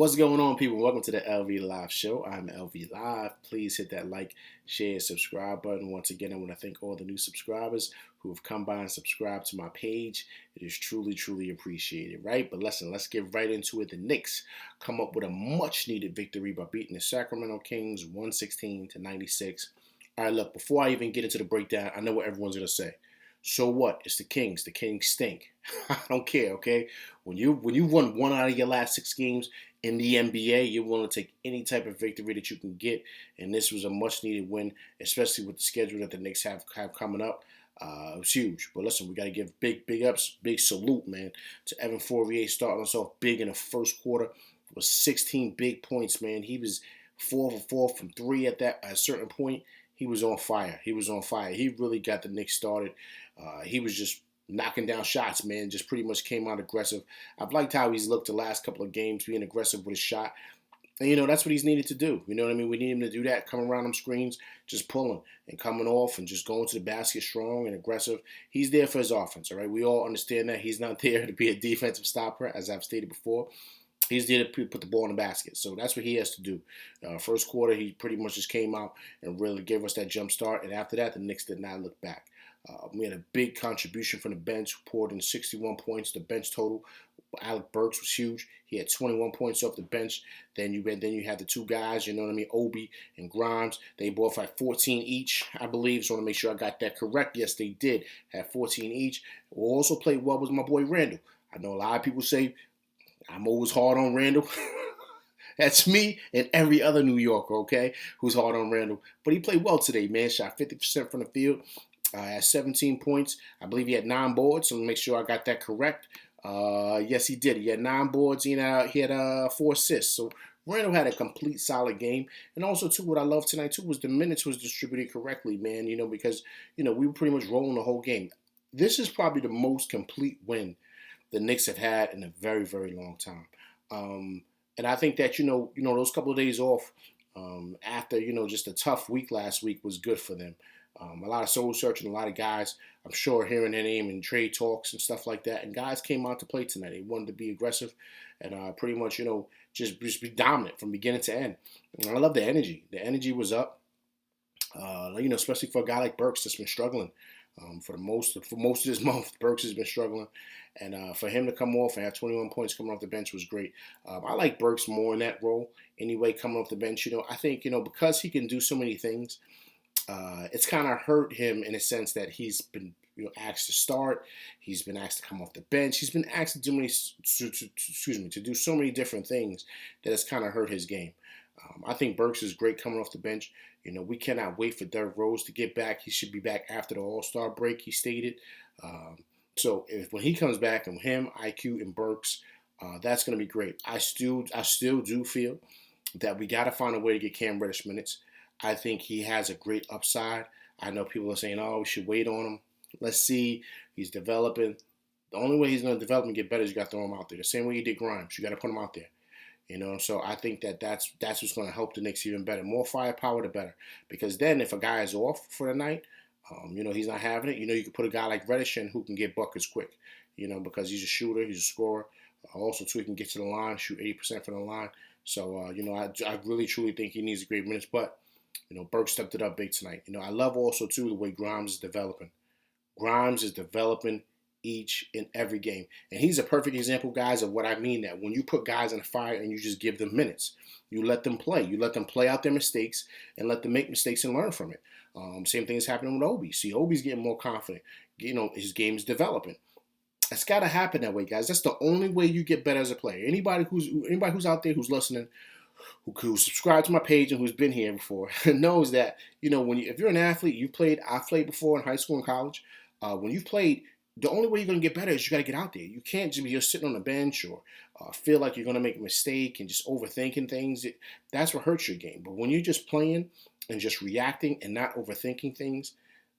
What's going on, people? Welcome to the LV Live Show. I'm LV Live. Please hit that like, share, subscribe button. Once again, I want to thank all the new subscribers who have come by and subscribed to my page. It is truly, truly appreciated, right? But listen, let's get right into it. The Knicks come up with a much-needed victory by beating the Sacramento Kings 116-96. All right, look, before I even get into the breakdown, I know what everyone's going to say. So what? It's the Kings. The Kings stink. I don't care, okay? When you won one out of your last 6 games in the NBA, you're willing to take any type of victory that you can get, and this was a much-needed win, especially with the schedule that the Knicks have coming up. It was huge. But listen, we got to give big ups, big salute, man, to Evan Fournier starting us off big in the first quarter. It was 16 big points, man. He was 4 for 4 from 3 at a certain point. He was on fire. He was on fire. He really got the Knicks started. He was just knocking down shots, man. Just pretty much came out aggressive. I've liked how he's looked the last couple of games, being aggressive with his shot. And, that's what he's needed to do. You know what I mean? We need him to do that, come around them screens, just pulling and coming off and just going to the basket strong and aggressive. He's there for his offense, all right? We all understand that. He's not there to be a defensive stopper, as I've stated before. He's there to put the ball in the basket. So that's what he has to do. First quarter, he pretty much just came out and really gave us that jump start. And after that, the Knicks did not look back. We had a big contribution from the bench, who poured in 61 points. The bench total, Alec Burks was huge. He had 21 points off the bench. Then you had the two guys, you know what I mean, Obi and Grimes. They both had 14 each, I believe. So I want to make sure I got that correct. Yes, they did have 14 each. Who also played well was my boy Randall. I know a lot of people say I'm always hard on Randall. That's me and every other New Yorker, okay, who's hard on Randall. But he played well today, man. Shot 50% from the field. Had 17 points. I believe he had 9 boards, so make sure I got that correct. Yes, he did. He had 9 boards. He had 4 assists. So Randall had a complete solid game. And also, too, what I love tonight, too, was the minutes was distributed correctly, man, because, we were pretty much rolling the whole game. This is probably the most complete win the Knicks have had in a very, very long time. And I think that, those couple of days off after, just a tough week last week was good for them. A lot of soul searching, a lot of guys, I'm sure, hearing their name in trade talks and stuff like that. And guys came out to play tonight. They wanted to be aggressive and pretty much, just be dominant from beginning to end. And I love the energy. The energy was up, especially for a guy like Burks that's been struggling. For most of this month, Burks has been struggling. And for him to come off and have 21 points coming off the bench was great. I like Burks more in that role anyway, coming off the bench. I think, because he can do so many things, it's kind of hurt him in a sense that he's been asked to start. He's been asked to come off the bench. He's been asked to do so many different things that it's kind of hurt his game. I think Burks is great coming off the bench. We cannot wait for Derrick Rose to get back. He should be back after the All-Star break, he stated. So when he comes back, and him, IQ, and Burks, that's going to be great. I still do feel that we got to find a way to get Cam Reddish minutes. I think he has a great upside. I know people are saying, we should wait on him. Let's see. He's developing. The only way he's going to develop and get better is you got to throw him out there. The same way you did Grimes. You got to put him out there. So I think that's what's going to help the Knicks even better. More firepower, the better. Because then if a guy is off for the night, he's not having it, you can put a guy like Reddish in who can get buckets quick, because he's a shooter, he's a scorer. Also, too, he can get to the line, shoot 80% from the line. So, I really, truly think he needs a great minutes. But, Burke stepped it up big tonight. I love also, too, the way Grimes is developing. Grimes is developing each and every game. And he's a perfect example, guys, of what I mean, that when you put guys in the fire and you just give them minutes, you let them play. You let them play out their mistakes and let them make mistakes and learn from it. Same thing is happening with Obi. See, Obi's getting more confident. His game is developing. It's got to happen that way, guys. That's the only way you get better as a player. Anybody who's out there who's listening, who subscribed to my page and who's been here before knows that, if you're an athlete, I've played before in high school and college. When you've played, the only way you're going to get better is you got to get out there. You can't just be sitting on the bench or feel like you're going to make a mistake and just overthinking things. That's what hurts your game. But when you're just playing and just reacting and not overthinking things,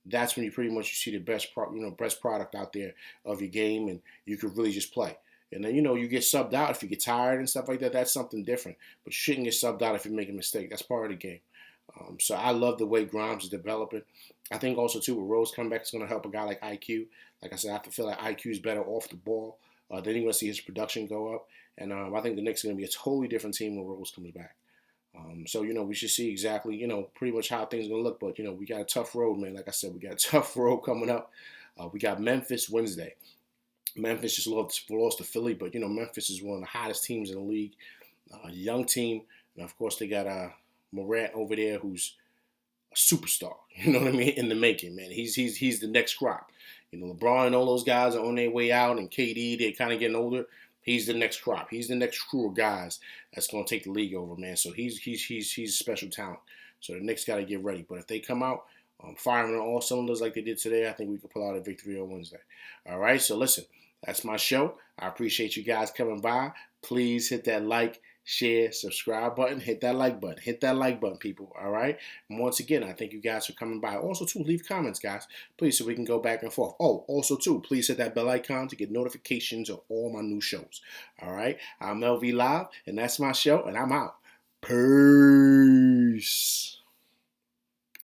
that's when you pretty much see the best product out there of your game, and you could really just play. And then, you get subbed out if you get tired and stuff like that. That's something different. But you shouldn't get subbed out if you make a mistake. That's part of the game. So I love the way Grimes is developing. I think also, too, with Rose coming back, it's going to help a guy like IQ. Like I said, I feel like IQ is better off the ball. Then you're going to see his production go up. And I think the Knicks are going to be a totally different team when Rose comes back. So, we should see exactly, pretty much how things are going to look. But, we got a tough road, man. Like I said, we got a tough road coming up. We got Memphis Wednesday. Memphis just lost to Philly, but, Memphis is one of the hottest teams in the league. Young team. And, of course, they got Morant over there who's a superstar. You know what I mean? In the making, man. He's the next crop. LeBron and all those guys are on their way out, and KD, they're kind of getting older. He's the next crop. He's the next crew of guys that's going to take the league over, man. So he's a special talent. So the Knicks got to get ready. But if they come out firing on all cylinders like they did today, I think we can pull out a victory on Wednesday. All right. So listen, that's my show. I appreciate you guys coming by. Please hit that like, share, subscribe button. Hit that like button. Hit that like button, people. All right. And once again, I thank you guys for coming by. Also, too, leave comments, guys, please, so we can go back and forth. Oh, also, too, please hit that bell icon to get notifications of all my new shows. All right. I'm LV Live, and that's my show, and I'm out. Peace.